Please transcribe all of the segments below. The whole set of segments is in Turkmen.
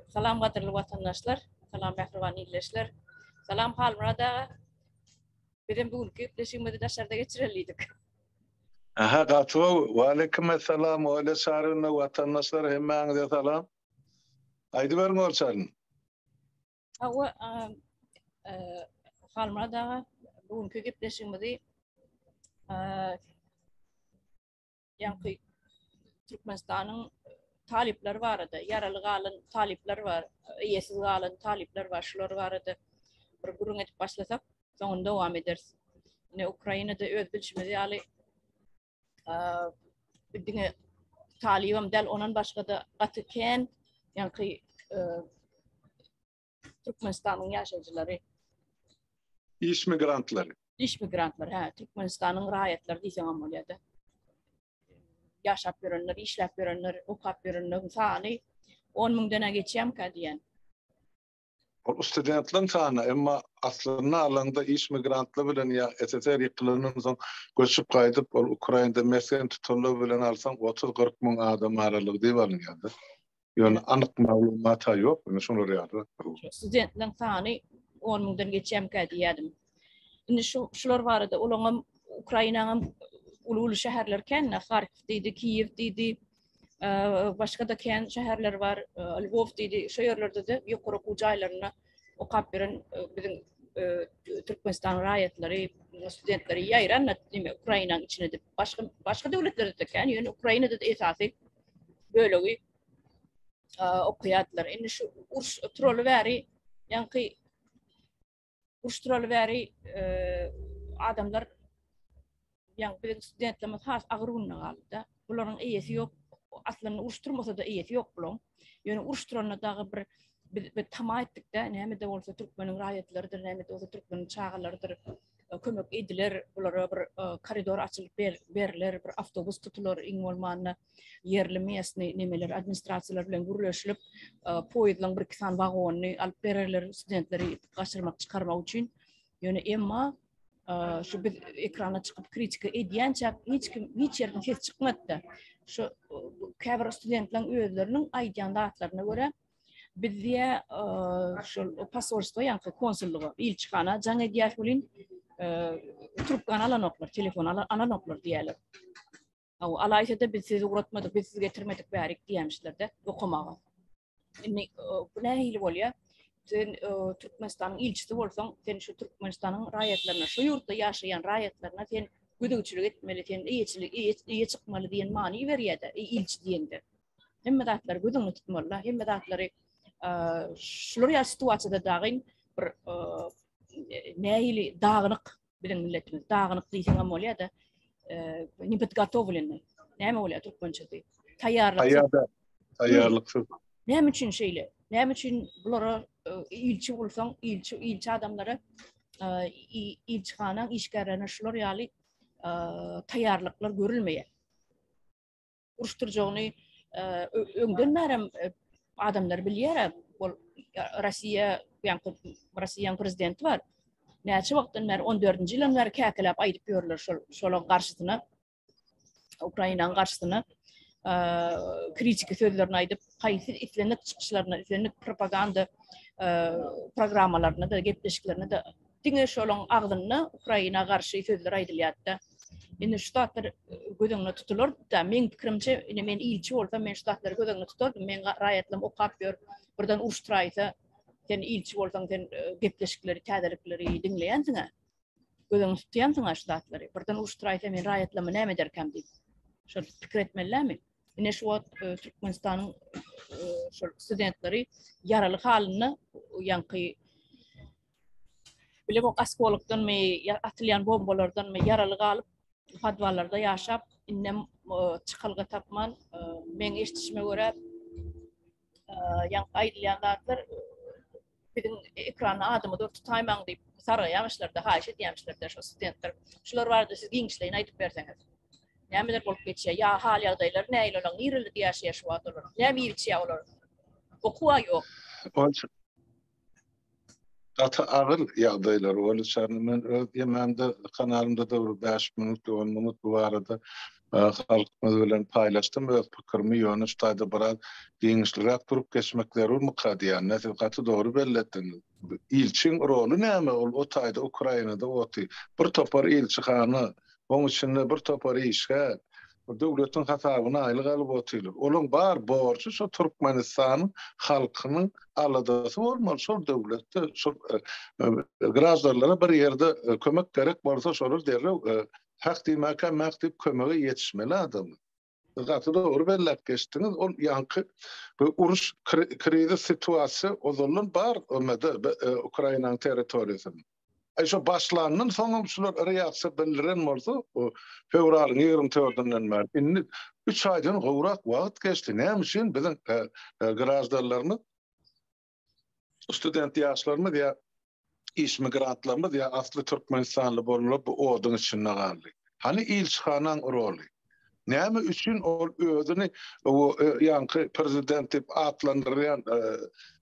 Salam qadirli vatandaşlar, salam pehlivan illeşler. Salam halmurada bizim bugünkü pleşimizde dışarıda geçireliydik. Aha qatwa wa alaykum assalam wa ala sarına vatandaşlar hemmeňize salam. Aýdy berň bolsaň. Hawa halmurada bugünkü pleşimizde ýa-ni Türkmenistanyň talipleri var edy. Yaraly galan talipler var, ýesiz galan talipler var, şular var edy. Bir gurun etip başlasak, soňunda dowam ederiz. Ne Ukrainada öz bilişimizi ýaly bidiňe talibam del onan başga da gatyken, ýa-ni Türkmenistanyň ýaşaýjylary, İş migrantları. ha, Türkmenistanyň raýatlary diýsem bolýardy. Yaşap görenler, işlep görenler, okap görenler sany 10 000'dan geçýär ka diýen. O studentlaryň sany, emma aslynda alanda iş migrantly bilen ýa SSR ýykylynyň soň göçüp gaýdyp ol Ukrainada mesken tutanlar bilen alsaň 30-40 000 adam aralygy diýip alınýardy. Ýöne anyk maglumat ýok, şonular ýaly. Studentlaryň sany 10 000'dan geçýär ka diýdim. Indi şular barada olaňam Ukrainanyň ulu şäherlerken Kharkiv diýdi, Kiýew diýdi, başga da kän şäherler var, Lwów diýdi, şu ýerlerde de ýokary jaýlaryna okap beren biziň Türkmenistan raýatlary, studentleri ýaýran näme Ukrainanyň içine de başga döwletlerde de kän, ýöne Ukrainada da esasy bölegi okuýatlar. Indi şu urs troly bäri, ýa-ni urs troly bäri adamlar ýa-ni bizim studentlerimiz has agrunyna galdy. Bularyň eýesi ýok. Aslında uruşturmasa da eýesi ýok bulan. Ýöne uruşturana dagy bir tama etdik de, näme de bolsa Türkmeniň raýatlarydyr, näme de bolsa Türkmeniň çağalarydyr. Kömek ediler, bulara bir koridor açylyp berler, bir awtobus tutular, iň bolmanda yerli mesni nemeler administrasiýalar bilen gürleşilip, poýezdlaryň bir kisan wagonyny alyp bererler studentleri gaçyrmak çykarmak üçin. Ýöne emma şu bir ekrana çıkıp kritika edýänçä hiç yerden ses çykmady. Şu käbir studentlaryň özleriniň aýdýan datlaryna görä bizde şu pasolstvo ýa-ni konsullugy, ilçixana jaň edýär bolyn trubkany alanoklar, telefon alanoklar diýerler. Alaýsa da biz sizi uğratmadyk, biz sizi getirmedik bärik diýmişler-de okumaga. Indi bu nähili bolýar? Sen Türkmenistanyň ilçisi bolsaň, sen şu Türkmenistanyň raýatlaryna, şu ýurtda ýaşaýan raýatlaryna sen güdüçilik etmeli, sen iýe çykmaly diýen many berýärdi, ilçi diýende. Hemme datlar güdüňi tutmaly, hemme datlary şular ýa situasiýada dagyn bir nähili dagnyk bilen milletimiz, dagnyk diýsem bolýar-da, неподготовленный. Näme bolýar türkmençe? Taýýarlyk. Näme üçin şeýle? Näme üçin bulara ilçi bolsaň, ilçi adamlara ilçixana işgärlerine şular ýaly taýýarlyklar görülmeýär. Uruşturjagyny öňden bäri adamlar bilýär. Bol Rossiýanyň prezidenti bar. Näçe wagtdan bäri 14-nji ýyldan bäri käkelap aýdyp ýörler şolar garşysyna, Ukrainanyň garşysyna kritika sözlerini aýdyp, haýsy islenlik çykyşlaryna, islenlik propaganda programmalaryna da, gepleşiklerine de diňe şolaň agdyny Ukraina garşy sözler aýdylýar-da. Indi ştatlar gödüňe tutular da, men pikirimçe, men ilçi bolsam, men ştatlar gödüňe tutar, men raýatlarym okap ýör, birden uruşturaýsa, sen ilçi bolsaň, sen gepleşikleri, täzelikleri diňleýänsiň, gödüňe tutýansyň ştatlary, birden uruşturaýsa, men raýatlarym näme derkem diýip. Şol pikir etmelilermi? Ine şu Türkmenistanyň şu studentleri yaraly halyny, ýa-ni bilem o askolukdan me atylýan bombalardan me yaraly galyp padwalarda ýaşap, innem çykylgy tapman, men eşitişime görä ýa-ni aýdylýan zatlar biziň ekrana adamy da tutaýmaň diýip saraýamışlar-da, haýyş edýämişler-de şu studentler. Şular barada siz giňişleýin aýdyp berseňiz. Nämeler bolup geçýär? Ýa hal ýagdaýlar näil olan ýerlerde ýaşaýar şu wagtlar. Näme ýetýär olar? Okuwa ýok. Ata ağır ýagdaýlar bolan men öz ýemende kanalymda da bir 5 minut 10 minut bu arada halkymyz bilen paýlaşdym öz pikirimi ýöne ştaýda biraz giňişlirak durup geçmekleri mukaddiýan näsibgaty dogry belletdin. İlçin rolu näme ol o taýda Ukrainada oty bir topar ilçi hany oň içinde bir topar işgä döwletiň hasabyna aýlyk alyp otylar. Olaň bar borçy şu Türkmenistan halkynyň aladasy bolmaly. Şol döwletde şu grażdanlara bir ýerde kömek gerek bolsa şol derle hak diýmäkä maktub kömegi ýetişmeli adam. Gaty dogry belläp geçdiňiz. Ol ýanky bu uruş krizi situasiýa ozalyn bar ömede Ukrainanyň territoriýasynda. Şu başlanandan soňra şular reaksiýa bildiren bolsa, o fevralyň 24-inden bäri indi 3 aýdan gowrak wagt geçdi. Näme üçin biziň grażdanlarymyz, student ýaşlarymyz ýa iş migrantlarymyz ýa asly Türkmenistanly bolup bu oduň içinde galdy. Hani ilçihanyň roly? Näme üçin ol özüni o ýanky prezident diýip atlandyrýan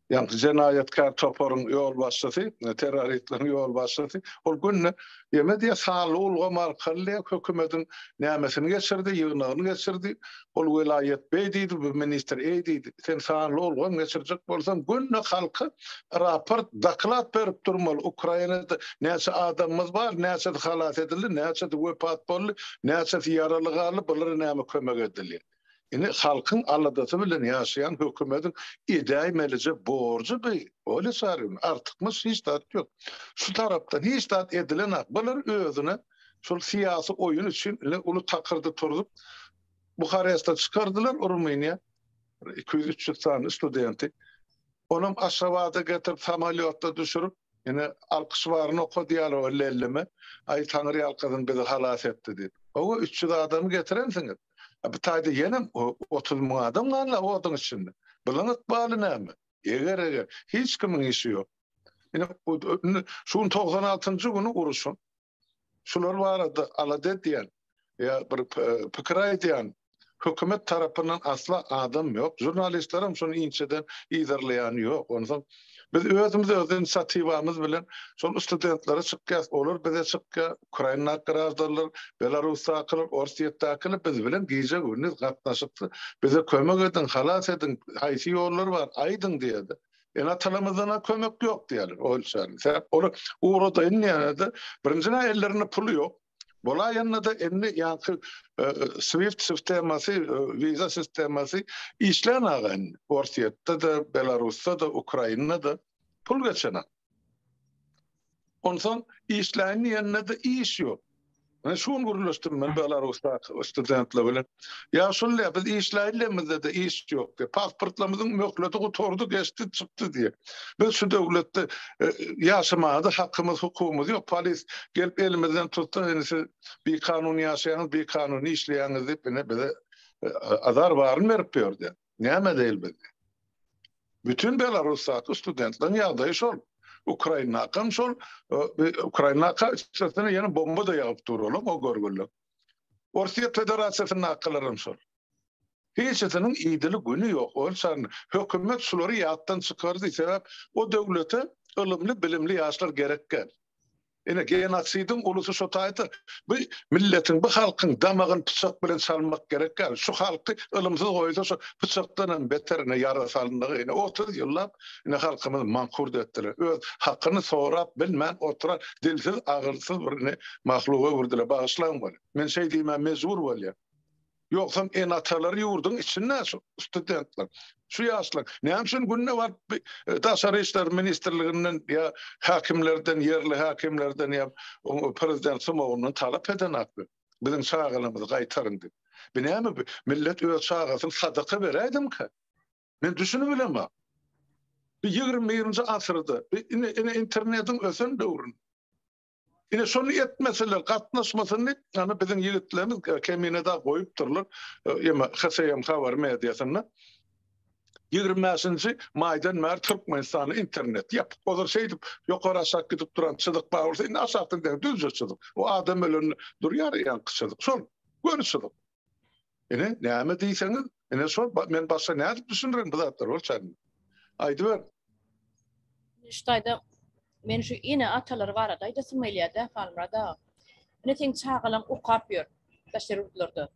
ýanky jenaýatkar toparyň ýol başçysy, terroristlerin ýol başçysy, ol günne ýemedi sağly ulga markaly hökümetiň nämesini geçirdi, ýygnagyny geçirdi. Ol welayet beýdi, bu minister eýdi. Sen sağly ulga geçirjek bolsaň günne halky raport, doklad berip durmaly. Ukrainada näçe adamymyz bar, näçe halat edildi, näçe wepat boldy, näçe ýaraly galyp, bulara näme kömek edildi. Ine halkın aladası bilen ýaşaýan hökümetiň edäýmelice borjy by. Öyle sarym. Artykmys hiç tat ýok. Şu tarapdan hiç tat edilen bular özüne şol siýasy oýun üçin uly takyrda turup Buharest'e çykardylar Rumyniýa 200-300 sany studenti. Onam Aşgabat'a getirip samalyotda düşürüp ine alkışwaryny okudylar elleme. Ay Tanrı ýalkadan bizi halas etdi diýip. O 300 adamy getirensiňiz. Bu taýda ýene 30 000 adam gala oduň içinde. Bulan ykbaly näme? Eger hiç kimiň işi ýok. Ine şu 96-njy güni uruşun. Şular barada aladet diýen ýa bir pikir aýdýan hökümet tarapyndan asla adam ýok. Jurnalistlerim şonu inçeden ýerleýän ýok. Ondan biz özümüz inisiatywamyz bilen şol studentlere çykýas olur, bize çykýa Ukraina grażdanlar, Belarus aklyp, Orsiýetde aklyp biz bilen giýje gündüz gatnaşyp bize kömek edin, halas edin, haýsy ýollar bar, aýdyň diýdi. Atalarymyzdan kömek ýok diýerler. Olşan. Onu uğrada ýa-da birinjine ellerine pulu ýok. Bola ýanynda endi ýanky SWIFT sistemasy, viza sistemasy işlän Orsiýetde de, Belarusda da, Ukrainada pul geçen. Ondan işlän ýanynda iş ýok. Şunu guruluşdum men Belarusda studentler bilen. Ya şolle biz işläýlemizde de iş ýok. Pasportlarymyzyň möhleti guturdy, geçdi, çykdy diýe. Biz şu döwletde ýaşamada hakkymyz, hukukumyz ýok. Polis gelip elimizden tutdy, bir kanun ýaşaýanyz, bir kanun işleýäňiz diýip bize azar barmy berip berdi. Näme diýil? Bütün Belarusda studentleriň ýagdaýy şol. Ukraina şol Ukraina çatına ýene bomba da ýagyp durýarlar, o görgünler. Orsiýet Federasiýasynyň akyllarym şol. Hiç etiniň iýdili güni ýok. Olşan hökümet şulary ýatdan çykardy, sebäp o döwlete ilmli, bilimli ýaşlar gerekken. Ine genosidyň ulusy şo taýda bu milletiň, bu halkyň damagyny pyçak bilen salmak gerekken. Şu halky ilmsiz goýsa şu pyçakdan beterine ýara salyndygy. Ine 30 ýyllap ine halkymyz mankur etdiler. Öz hakyny sorap bilmän oturan dilsiz, agyrsyz bir mahluga wurdylar, bagyşlan bar. Men diýmän mezbur bolýar. Yoksam ataları yurdun içinde studentler. Şu yaşlar. Näme üçin günne var Daşary işler ministrliginden ya hakimlerden, yerli hakimlerden ya prezident Sumowynyň talap eden hakly. Biziň çağalymyzy gaýtaryn diýip. Näme millet öz çağasyny sadaka beräýdim ki. Men düşünüp bilemem. 20-nji asyrda internetiň ösen döwründe. Ine şonu etmeseler, gatnaşmasyny, yani bizim ýigitlerimiz keminede goýup durlar. Hasayam habar mediasynda 25-nji maýdan mer Türkmenistany internet ýap. Olar şeýdip ýokary aşağı gidip duran çydyk bagyrsa, indi aşağıdan düzce çydyk. O adam ölen durýar ýa çydyk. Şol görüşýär. Ine näme diýseňiz, ine şol men başga näme düşünýän bu zatlar bolçan. Aýdyber. Ştaýda men şu ine atalar barada aýdasym elýär-de falmada. Ine teň çağalan ukap ýör. Daşarutlarda.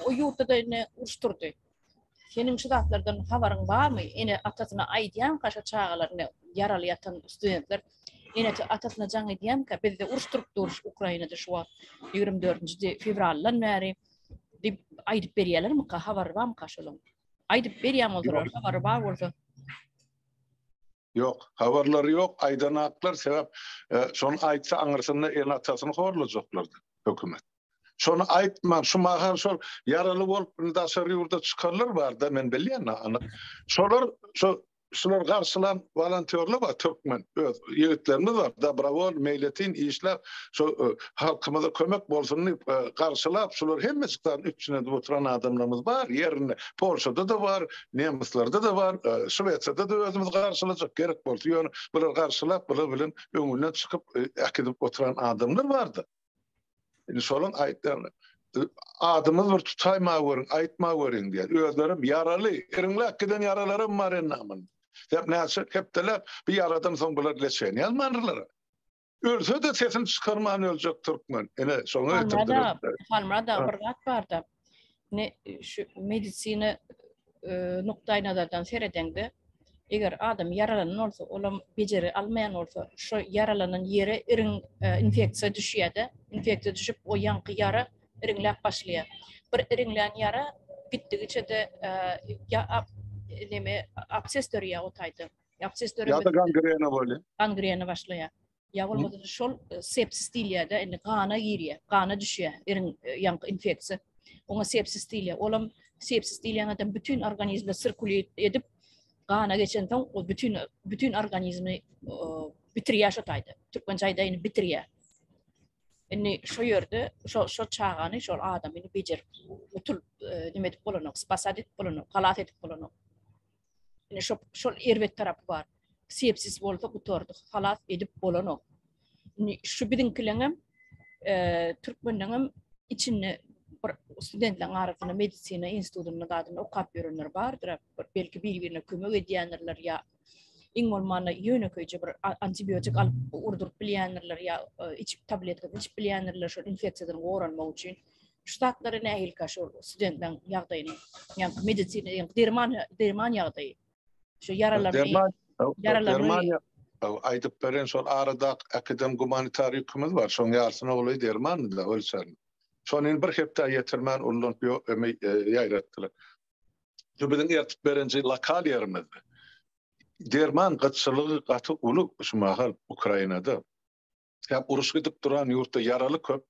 o yurtta da ne uruşturdu. Senin şu zatlardan haberin var mı? Ene atasına aydiyan kaşa çağalarını yaralı yatan studentler ene atasına can ediyem ka bizde uruşturup duruş Ukrayna'da şu an 24. fevraldan beri dip aydıp beriyalar mı ka haber var mı kaşalım? Aydıp beriyam olur haber var olsa. Yok, haberleri yok. Aydanaklar sebep son aytsa anırsında en atasını horlayacaklardı hükümet. Şonu aytmam, şu mahar şol yaralı olup daşarı yurda çıkarlar var da men bilýän anık. Şolar garşylan volontörler var Türkmen ýigitlerimiz var. Dabrawol meýletin işler şu halkymyza kömek bolsun diýip garşylap şolar hemmesinden üçüne oturan adamlarımız var. Ýerinde Polşada da var, Nemislarda da var, Şweýçada da özümüz garşylajak gerek bolsa ýöne bular garşylap bular bilen öňünden çykyp äkidip oturan adamlar bardy. Şolun aytlarını adımız bir tutayma görün, aytma görün diýär. Özlerim yaralı, iriňle giden yaralarım var enamın. Hep näçe hepdeler bir yaradan soň bular leşen ýalmandylar. Ölse de sesini çıkarman öljek Türkmen. Ene şoňa Halmada bir gat bardy. Ne şu medisina nukdaýnadan seredende eger adam yaralanan olsa, olam beceri almayan olsa, şu yaralanan yere iriň infeksiýa düşýärdi. Infeksiýa düşüp o ýanky yara iriňläp başlaýar. Bir iriňlän yara gitdigiçe de abses dörýär otaýdy. Abses dörýär. Ya da gangrena bolýar. Gangrena başlaýar. Ya bolmasa şol sepsis diýilýär, indi gana girýär, gana düşýär, iriň ýanky infeksiýa. Oňa sepsis diýilýär. Olam sepsis diýilýän adam bütün organizmde sirkuliýet edip gana geçen soň o bütün organizmi bitirýär şotaýdy. Türkmençe aýdaýyn bitirýär. Indi şu ýerde şu çağany şol adamyny bejer butul nime edip bolanok, spas edip bolanok, halat edip bolanok. Indi şol erwet tarapy bar. Sepsis bolsa gutordyk, halat edip bolanok. Indi şu bidinkilengem Türkmenlengem içinde studentler arasında medisina institutunda gadyny okap ýörenler bardyr. Belki bir-birine kömek edýänler ýa iň bolmanda ýöneköýçi bir antibiotik alyp urdurup bilýänler ýa içip tabletka içip bilýänler şu infeksiýadan goranmak üçin. Şu tatlary nähilka şu studentlerin ýagdaýyny, ýa medisina derman ýagdaýy. Şu yaralarny aydyp beren şol arada akademik humanitary hükümet var. Şoň ýarsyna bolýar derman da ölçäri. Şonuň bir hepde ýetirmän ullun ýaýratdylar. Şu biziň ýertip berenji lokal ýerimizde. Derman gatçylygy gaty uly şu mahal Ukrainada. Hep uruş gidip duran ýurtda yaraly köp.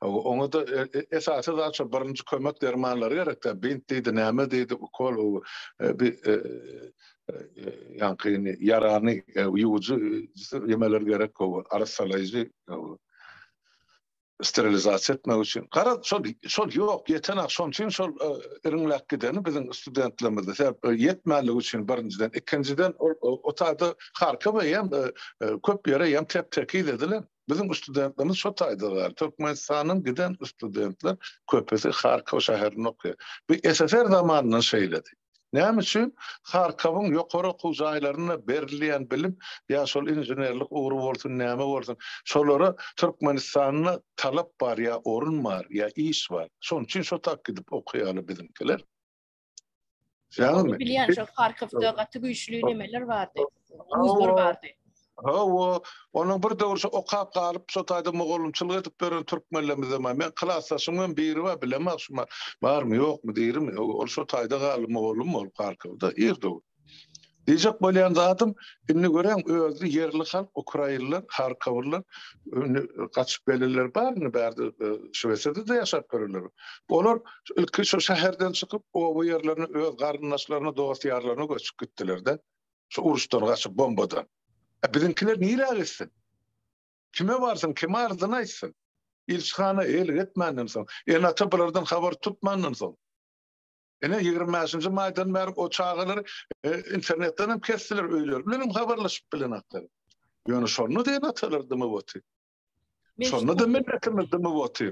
Oňa da esasy da birinji kömek dermanlary gerek da bint diýdi, näme diýdi, kol bir ýanky yarany ýuwuju ýemeler gerek o arasalaýjy sterilizasiya etmek için. Kara şol yok, yetenek şol için şol iriňläp gideni biziň studentlerimizde yetmälik için birinciden, ikinciden o taýda Harkova hem köp ýere hem teptekid edilen. Biziň studentlerimiz şo taýdalar. Türkmenistanyň giden studentler köpesi Harkova şäherinde okuýar. Bu SSR zamanyndan şeýledi. Näme üçin? Harkowyň ýokary okuw jaýlaryna berilýän bilim, ýa şol inženerlik uğru bolsun, näme bolsun, şolara Türkmenistanyna talap bar, ýa orun bar, ýa iş bar. Şoň üçin şo tak gidip okuýaly bizimkiler. Şähermi? Bilýän şo Harkowda gaty güýçlü nimeler bardy. Uzlar bardy. Onun bir döwürçe okap galyp şo taýda mogolumçylyk edip beren türkmenlerimiz ama men klassdaşymyň biri we bilemok şuma barmy ýokmy diýerim. Ol şo taýda galyp mogolum bolup Harkowda ýerde. Diýjek bolýan zatym indi gören özü yerli halk Ukrainler, Harkowlar gaçyp gelirler barmy berdi Şweýçarda da ýaşap görürler. Olar ilki şo şäherden çykyp o ýerlerine öz garyndaşlaryna, dost ýarlaryna göçüp gitdiler-de. Şu uruşdan gaçyp bombadan. Bizimkiler niýe gitsin? Kime barsın, kime arzyny aýtsyn? Ilçhana el etmändim soň. Ata bulardan habar tutmandan soň. Ene 25-nji maýdan bäri o çağalar internetden hem kestiler öýler. Bilenim habarlaşyp bilen aklar. Ýöne şonu diýen atalardymy boty. Şonu da milletimizdimi boty.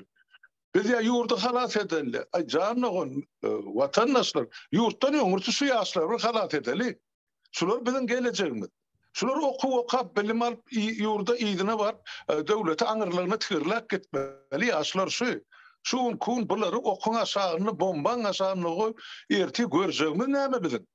Biz ya ýurdu halat edeller. Ay janyň watandaşlar ýurtdan öňürçü şu ýaşlar halat edeli. Şular biziň gelejegimiz. Şular okap bilim alıp ýurda ýygyna bar, döwlete aňyrlaryna tigirläp gitmeli ýaşlar şu. Şuun kun bulary okun aşağını bomban aşağını goýup erti görjegimiz näme bizim?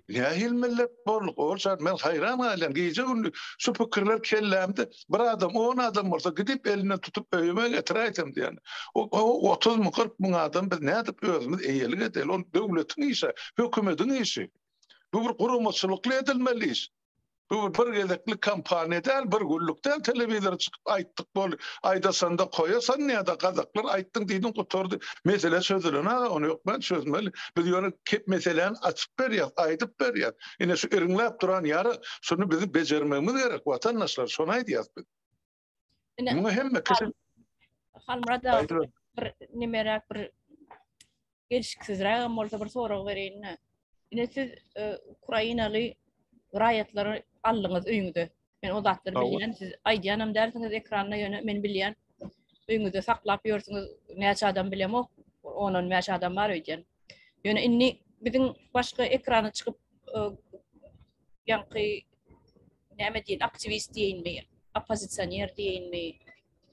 Ýa-hil millet borluk olsa men hayran galen gece günlü şu pikirler kellemde bir adam 10 adam bolsa gidip eline tutup öýüme getirýärdim diýen. O 30 mı 40 mı adam biz nädip özümüz eýelik edeli ol döwletiň işi, hökümetiň işi. Bu bir gurumaçylykly edilmeli iş. Bu bir gezekli kampaniýa, bir güllükden telewizor çykyp aýtdyk bol, aýda sanda koýasan näde gazaklar aýtdyň diýdin guturdy. Mesele sözülen onu ýok ben çözmeli. Biz ýöne kep meseleni açyp berýär, aýdyp berýär. Ine şu iriňläp duran ýary şunu bizim bejermegimiz gerek. Watandaşlar şonu aýdýar biz. Muhim meselem. Halmurada bir nimerak bir gelişiksizrä bolsa bir sorag berýän. Ine siz Ukrainaly raýatlary allyňyz öýüňizde. Men o zatlary bilýän, siz aýdýanam dersiňiz ekranyna ýöne men bilýän. Öýüňizde saklap ýörsiňiz näçe adam bilemok, onuň näçe adam bar öýdýän. Ýöne inni biziň başga ekrana çykyp ýanky näme diýen, aktivist diýenmi, oppozisioner diýenmi,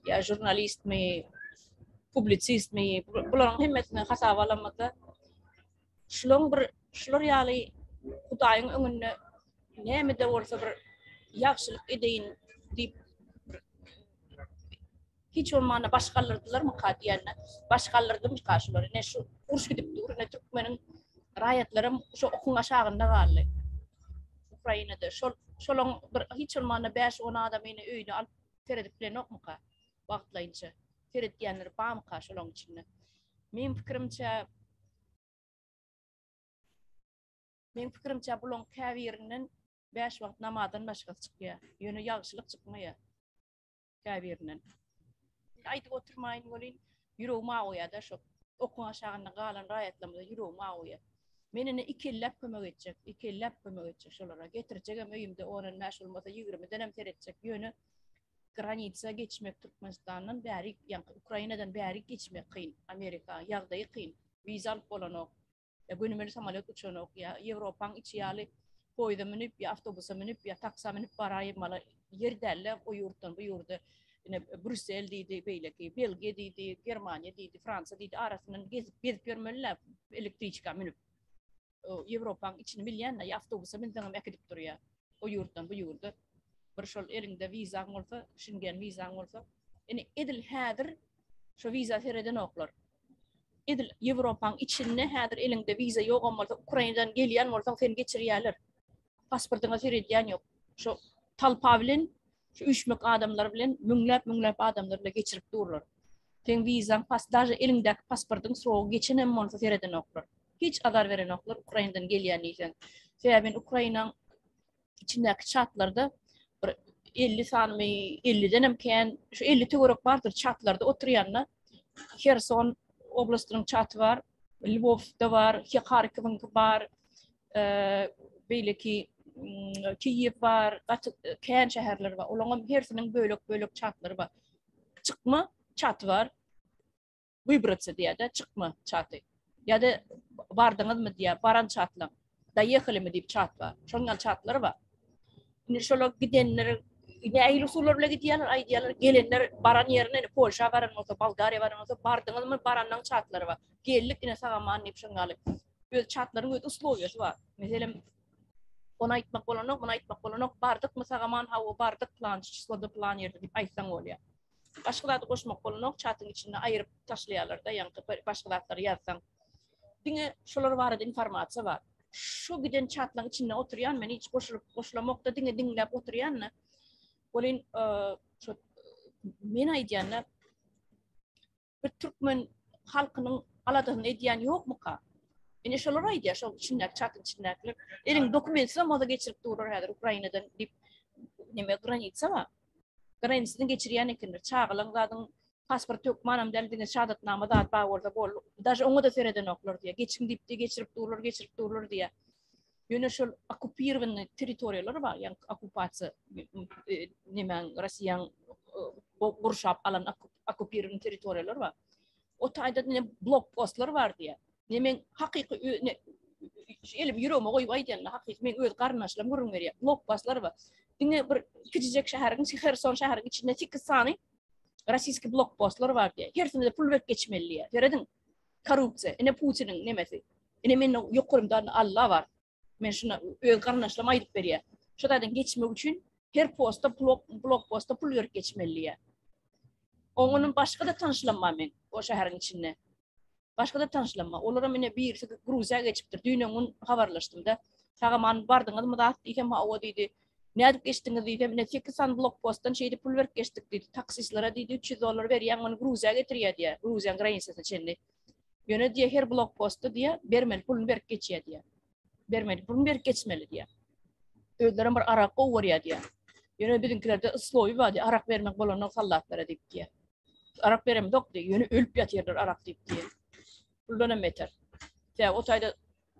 ýa jurnalistmi, publisistmi, bularyň hemmesini hasaba alanmada şular ýaly Hudaýyň öňünde näme de bolsa bir ýagşylyk edeýin diýip hiç olmana başgalardylar mı kadiýanna başgalardymy kaşulary ne şu uruş gidip durýan türkmeniň raýatlarym şu okun aşagynda galdy Ukrainada şolaň bir hiç olmana 5-10 adamyny öýüne alyp teredip bilen okmuka wagtlaýynça tered diýenler barmyka şolaň içinde men fikrimçe bulan käbirinin 5 wagt namadan başga çykýar. Ýöne ýagşylyk çykmaýar. Käbirinin. Aýdyp oturmaýyn bolyn, ýüregime aýýar şo okun aşagynda galan raýatlamda ýüregime aýýar. Menini ikillep kömek etjek şolara getirjegem öýümde onuň näşe bolmasa 20 denem teretjek ýöne granitsa geçmek Türkmenistanyň bäri ýa-ni Ukrainadan bäri geçmek kyn. Amerika ýagdaýy kyn. Viza alyp bolanok. Günümüzde samolyot uçanok ya Ýewropaň içi ýaly poýda minip ya awtobusa minip ya taksa minip baraýy mala ýerdäle o ýurtdan bu ýurda ine Brüssel diýdi, beýleki Belgiýa diýdi, Germaniýa diýdi, Fransa diýdi arasyndan gezip görmeliler elektriçka minip. Ýewropaň içini bilýän ya awtobusa minip ekidip durýar. O ýurtdan bu ýurda bir şol elinde viza bolsa, Schengen viza bolsa, ine edil häzir şu viza tereden oklar. Edil Ýewropaň içinde häzir elinde viza ýok bolsa, Ukrainadan gelýän bolsa sen geçirýärler. Pasportyňa seredýän ýok. Şu talpa bilen, şu üçmek adamlar bilen müňläp adamlar bilen geçirip durlar. Sen vizaň daşy elindäki pasportyň soňy geçenem bolsa sereden oklar. Hiç azar beren oklar Ukrainadan gelýän isen. Sebäbi Ukrainaň içindäki çatlarda 50 sanmy 50 denem kän şu 50 töwerek bardyr çatlarda oturýanlar. Kherson oblastynyň çaty bar, Lvovda bar, Kharkivň bar, beýleki Kiýew bar, kän şäherler bar. Olaryň hersiniň bölek çatlary bar. Çykma çaty bar. Wybratsiýa diýär, çykma çaty. Ýa-da bardyňyzmy diýär, baran çatlaň. Daýyhalymy diýip çat bar. Şoňal çatlary bar. Indi şolar gidenler näýil usuller bilen gidýärler, aýdýarlar, gelenler baran ýerine Polşa baran bolsa, Bolgariýa baran bolsa, bardyňyzmy barandan çatlary bar. Geldik ine sagaman diýip şoňaly. Öz çatlaryň öz uslowiýasy bar. Meselem ona aýtmak bolanok, bardykmy sagaman hawa bardyk plan, çysda plan ýerde diýip aýtsaň bolýar. Başgalary goşmak bolanok çatyň içinde aýryp taşlaýarlar da, ýa-ni başgalary ýazsaň. Diňe şolar barada informasiýa bar. Şu giden çatlaň içinde oturýan, men hiç boşlamakda diňe dinläp oturýanna. Bolin şu men aýdýanna bir türkmen halkynyň aladagyny edýän ýokmuka? Ine şolar aýdýar, şol içindäki çatyn içindäkiler. Eliň dokumentsy moda geçirip durar häzir Ukrainadan diýip neme granitsa bar. Granitsyny geçirýän ekenler, çağılan zadyň pasport ýok, manam däldiňe şahatnama zat bar bolsa bol. Daşy oňa da sereden oklar diýär. Geçiň diýip geçirip durlar diýär. Ýöne şol okupirowany territoriýalar bar, ýa-ni okupasiýa nemen Russiýaň gurşap alan okupirowany territoriýalar bar. O taýda blokpostlar bar diýär. Men hakyky elim ýüregime goýup aýdýan, hakyky men öz garnaşlarym görüň berýär. Blokpostlar bar. Diňe bir kiçijek şäheriň, Kherson şäheriň içinde 8 sany Rossiyski blokpostlar var diye. Hersinde de pul verip geçmeli ya. Gördün? Korrupsiya. Ine Putin'in nemesi. Ine men yokurumdan Allah var. Men şuna öz qarnaşlama ayıp beriye. Şotadan geçmek için her posta blokposta pul verip geçmeli ya. Onun başka da tanışlanma men o şehrin içinde. Başka da tanışlanma. Olara mene bir Gruziya geçiptir. Dünyanın haberlaştım da. Sağaman bardınız mı da diyem o dedi. Ne adık geçtiniz diyem. Ne 8 blokposttan şeyde pul verip geçtik dedi. Taksislere dedi $300 veriyen onu Gruziya getiriyor diye. Gruziya graniçesi içinde. Yöne diye her blokposta diye bermeli pulunu verip geçiyor diye. Bermeli pulunu verip geçmeli diye. Ödlerim bir arak oğurya diye. Yöne bizimkilerde ısloyu var diye. Arak vermek bolonu sallatlara deyip diye. Arak verem dok diye. Yöne ölüp yatırdır arak deyip diye. Pulunu meter. Ya o tayda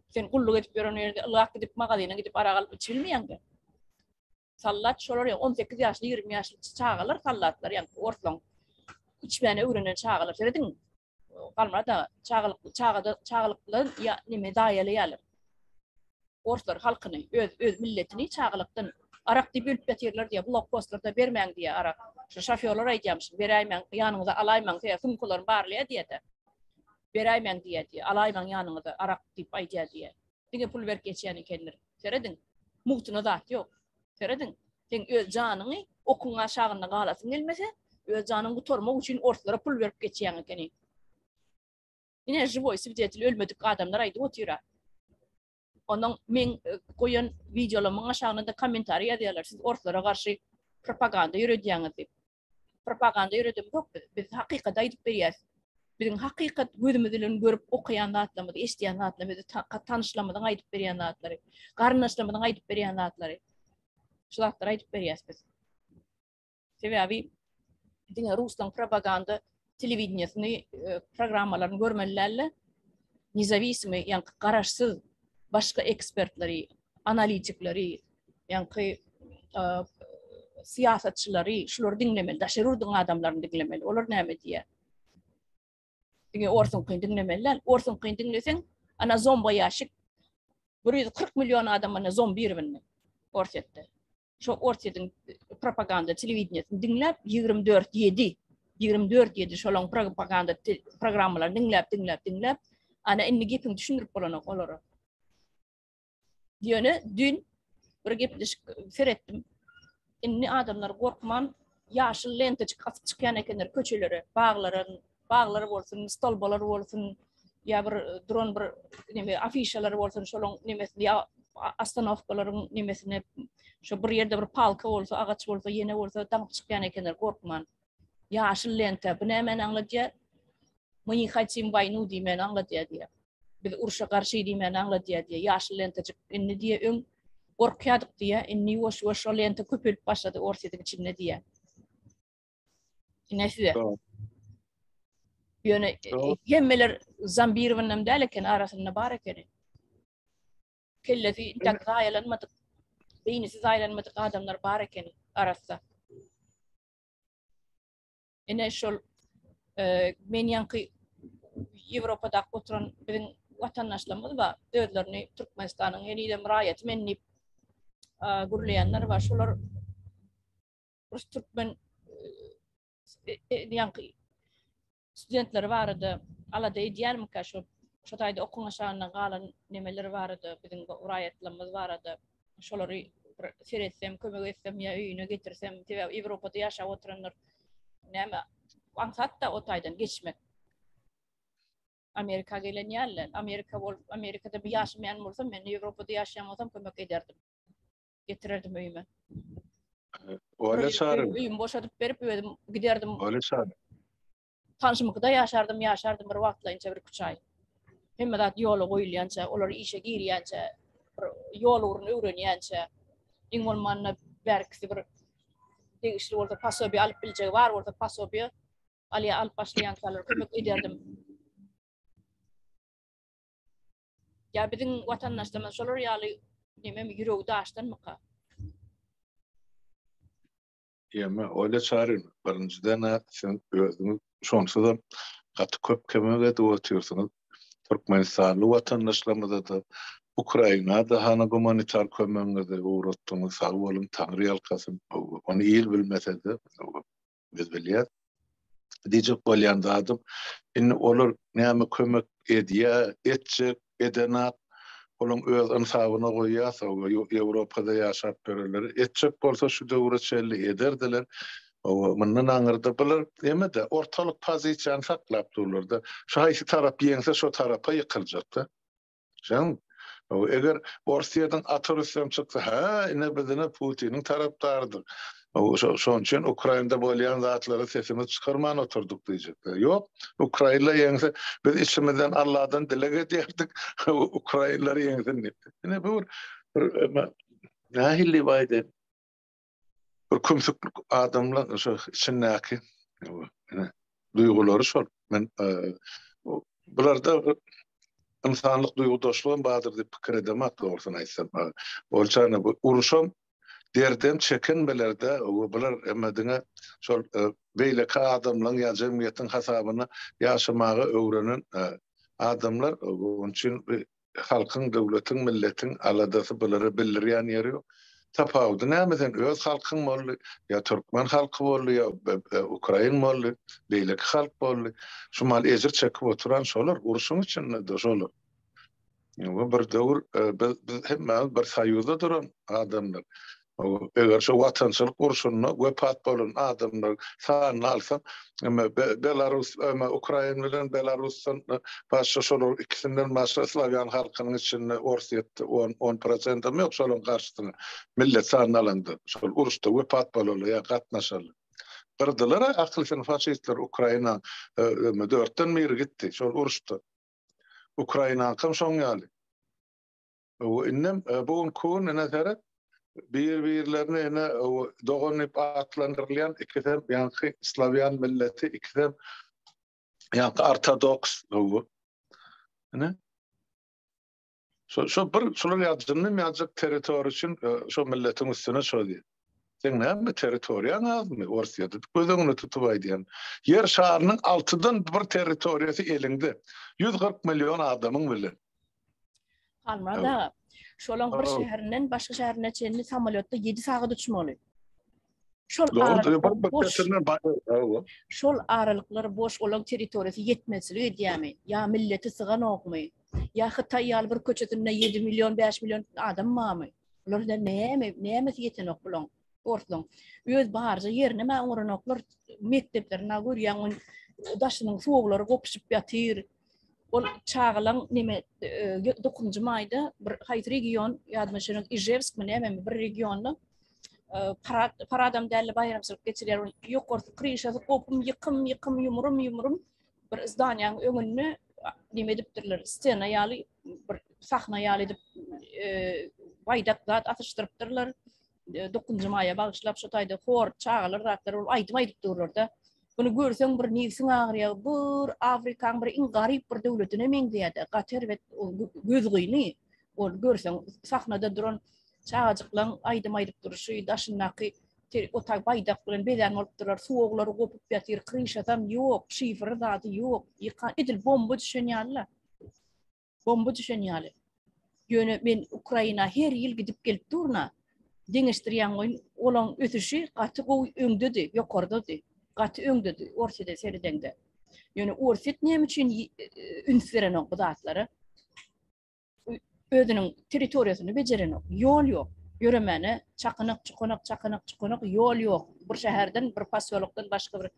sen kulluk edip bir yerde ılak gidip magazine gidip arak alıp içilmeyen de. Sallat şolar ya 18 yaşlı 20 yaşlı çağalar sallatlar yani ortalan içmeyene öğrenen çağalar. Söyledin mi? Kalmada çağılıklı ya nime dayalı yalar. Ortalar halkını, öz milletini çağılıktan arak deyip ölüp yatırlar diye blokpostlarda vermeyen diye arak. Şu şoförler ayacağımışım. Veraymen yanınıza alayman diye fınkuların bağırlıya diye de. Veraymen diye alayman yanınıza arak deyip ayacağız diye. Dine pul verip geçeni kendileri. Söyledin. Muhtuna da yok. Söyledin. Sen öz canını okun aşağına kalasın gelmese öz canını kurtarmak için ortalara pul verip geçeni keni. Yine живой свидетель ölmedik adamlar aydı oturuyor. Onun men koyan videolarımın aşağısında komentar yazıyorlar. Siz ortalara karşı propaganda yürüdüğünüz deyip. Propaganda yürüdüm yok. Biz hakikat aydıp beriyiz. Bizim hakikat gözümüzden görüp okuyan atlamada, isteyen atlamada, tanışlamadan aydıp beriyen atları. Karnaşlamadan aydıp beriyen atları. Şulatlar aydıp beriyiz biz. Sebebi Ruslan propaganda televizyasını programmalarını görmelilerle nizavисимый, yani kararsız başka ekspertleri, analitikleri, yani siyasetçileri, şuları dinlemeli, daşırırdın adamlarını dinlemeli. Olur ne diye. Dinle orsun kıyın dinlemeliler. Orsun kıyın dinlesen, ana zomba yaşık. 140 milyon adam ana zombi yirvinli. Orsette. Şu orsetin propaganda televizyasını dinlep 24/7 şolong propaganda programmalar dinlep ana inni gepin düşünürüp bolanok olur. Diyene dün bir gep seyrettim. Inni adamlar korkman yaşıl lente çıkan ekenler köçeleri, bağları bolsun, stolbalar bolsun, ya bir drone bir nime afişalar bolsun şolong nimesi ya astanovkaların nimesine şu bir yerde bir palka olsa, ağaç olsa, yene olsa tam çıkan ekenler korkman. Yaşıl lente bu ne hemen anlatıyor? Mıyı kaçayım baynu diye anlatıyor diye. Bir urşa karşı diye anlatıyor diye. Yaşıl lente çık inni diye ön korkuyadık diye. İnni hoş o lente köpülüp başladı ortadan içinde diye. Neyse. Yani hemmeler zambir vannam derken arasında barakene. Kelleti tak zayalanmadık. Beynisi zayalanmadık adamlar barakene arasında. Ene şol men yankı Avrupa'da oturan bizim vatandaşlarımız var. Dövdülerini Türkmenistan'ın yeni de mürayet menni gurlayanlar var. Şolar Rus Türkmen yankı studentleri vardı. Alada ideal mi kaşo? Şotayda okun aşağına kalan nemeleri vardı. Bizim mürayetlerimiz vardı. Şoları seyrettim, kömek etsem ya üyüne getirsem. Avrupa'da yaşa oturanlar neme hatta o taydan geçmek. Amerika gelen yerler. Amerika'da bir yaşamayan olsam ben Avrupa'da yaşayamazsam kömek ederdim. Getirirdim üyüme. Öyle çağırın. Üyümü boşatıp verip giderdim. Öyle çağırın. Tanışmıkta yaşardım bir vaktlayınca bir 3 ay. Hem de yolu koyulayanca, onları işe giriyanca, yol uğrunu öğreniyanca, İngolman'la belki bir değişli orada paso bir alıp bileceği var, orada paso bir aliye alıp başlayancalar kömek ederdim. Ya bizim vatandaşlarımız şolar yalı yüreği daştan mı ka? Yeme öyle çağırın. Birinciden sen özünü şonsuzdan katı köp kemege de otuyorsunuz. Türkmenistanlı vatandaşlarımıza da Ukrayna'da hana humanitar kömeğe uğrattığı sağ olun Tanrı yalkasın. Onu iyi bilmese de biz biliyoruz. diyecek bolýandadım. Inni olur näme kömek edýär, etjek, edenat, olum öz ansabyna goýýasa, Ýewropada ýaşap bereler, etjek bolsa şu döwre çelli ederdiler. O mundan aňyrda bular demede ortalyk pozisiýany saklap durlardy. Şu haýsy tarap ýeňse şu tarapa ýykyljakdy. Şaň o eger Russiýadan atorysem çyksa, ha, ine bizine Putiniň tarapdarydyk. O şoň üçin Ukrainada bolýan zatlara sesimiz çykarman oturduk diýjekler. Ýok, Ukraina ýeňse biz içimizden Allahdan dilek edýärdik. Ukrainalar ýeňse. Ine bu nähilli baýdy. Bir kümsüklük adamlar şu içindäki duýgulary şol. Men bularda insanlyk duýgudaşlygyň badyr diýip pikir edemek dogrusyny aýtsam. Bolçany bu uruşam derden çekinmelerde bular emmediňe şol beýleki adamlaryň ýa jemgyýetiň hasabyna ýaşamagy öwrenen adamlar onun üçin halkyň, döwletiň, milletiň aladasy bulary bildirýän ýeri ýok. Tapawdy nämeden öz halkyň boldy, ýa türkmen halky boldy, ýa Ukrain boldy, beýleki halk boldy. Şumal ejir çekip oturan şolar, uruşuň içinde şolar. Ýa bir döwür biz hemme bir saýyzda duran adamlar. Eger şu watançylyk uruşuny wepat bolan adamlar sanyny alsan, Belarus, Ukraina bilen Belarusdan başga şolar ikisinden başga Slavian halkynyň içinde Orsiýetde 10% ýok şolaryň garşysyna millet sanyny alandy. Şol uruşda wepat bolan ýa gatnaşarlar. Gyrdylar akylsyn faşistler Ukraina 4-den beri gitdi şol uruşda. Ukraina kam şoň ýaly. O innem bu kun näzeret bir-birlerine ene doganyp atlandyrylýan ikisem ýanky Slavian milleti, ikisem ýanky ortodoks bu. Ne? Şo bir şolar ýazyny territoriýa üçin şo milletiň üstüne şoýdy. Sen näme territoriýaň azmy Orsiýada gözüňi tutup aýdýan. Yer şarynyň 6dan bir territoriýasy elinde. 140 milyon adamyň bilen. Almada şolan bir şäherinden başga şäherine çenli samolyotda 7 sagat uçmaly. Şol aralyklar boş olan territoriýasy ýetmezligi diýämi? Ya milleti sygan okmy? Ya Hytaý ýaly bir köçetinde 7 milyon 5 milyon adam bamy? Ularda näme ýetenek bolan? Ortadan öz barja ýerine mä oranoklar mekteplerine görýän daşynyň soğuklary gopuşyp ýatyr. Ol çağılan nime 9-njy maýda bir haýsy region ýadmyşyň Ijevsk näme bir regionda paradam däli bayramçylyk geçirýär. Ýokarty kryşasy kopum ýykym ýumrum bir zdaniýaň öňünde nime dipdirler. Stena ýaly bir sahna ýaly dip baýdak zat atışdyrypdyrlar. 9-njy maýa bagyşlap şu taýda hor çağılar zatlar ol aýdyp dururlar. Bunu görseň bir nigsiň agyrýar, bir Afrikaň bir iň garyp bir döwletine meňdiýär. Gater we göz gyny. Ol görseň sahnada duran çağajyklaryň aýdyp duruşy, daşynaky otag baýdak bilen beýlen bolup durar, soğuklary gopup ýatyr, kryşatam ýok, şifr zady ýok. Ýykan edil bomba düşenýärler. Bomba düşenýärler. Ýöne men Ukraina her ýyl gidip gelip durna. Deňeşdirýän goýun olan ötüşi gaty gowy öňdedi, ýokardydy. Gaty öňdedi, Orsiýada seredende. Ýöne Orsiýet näme üçin ünslerenok bu zatlary? Özüniň territoriýasyny bejerenok. Ýol ýok. Ýöremene çakynak ýol ýok. Bir şäherden bir pasyolokdan başga bir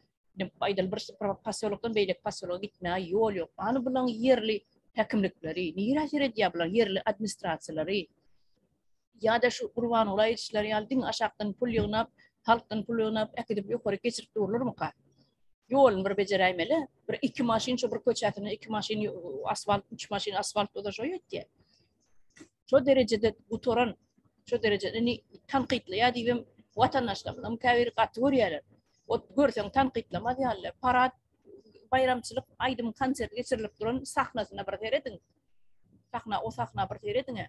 paýdaly bir pasyolokdan beýlek pasyologa gitmäge ýol ýok. Any bilen ýerli häkimlikleri, nirä diýablar, ýerli administrasiýalary ýa-da şu Gurban ulaýçylar ýaldyň aşakdan pul ýygnap, halkdan pul ýygnap, äkidip ýokary geçirip dururlarmy? Ýol bir bejeräýmeli. Bir 2 maşin şu bir köçätini 2 maşin asfalt, 3 maşin asfalt oda şoýatdy. Şu derejede utoran, şu derejede tanqidli ýa diýim watandaşlar bilen käbir kategoriýalar. O görseň tanqidlama diýerler. Parad bayramçylyk aýdym konsert geçirilip duran sahnasyna bir terediň. Sahna bir terediň.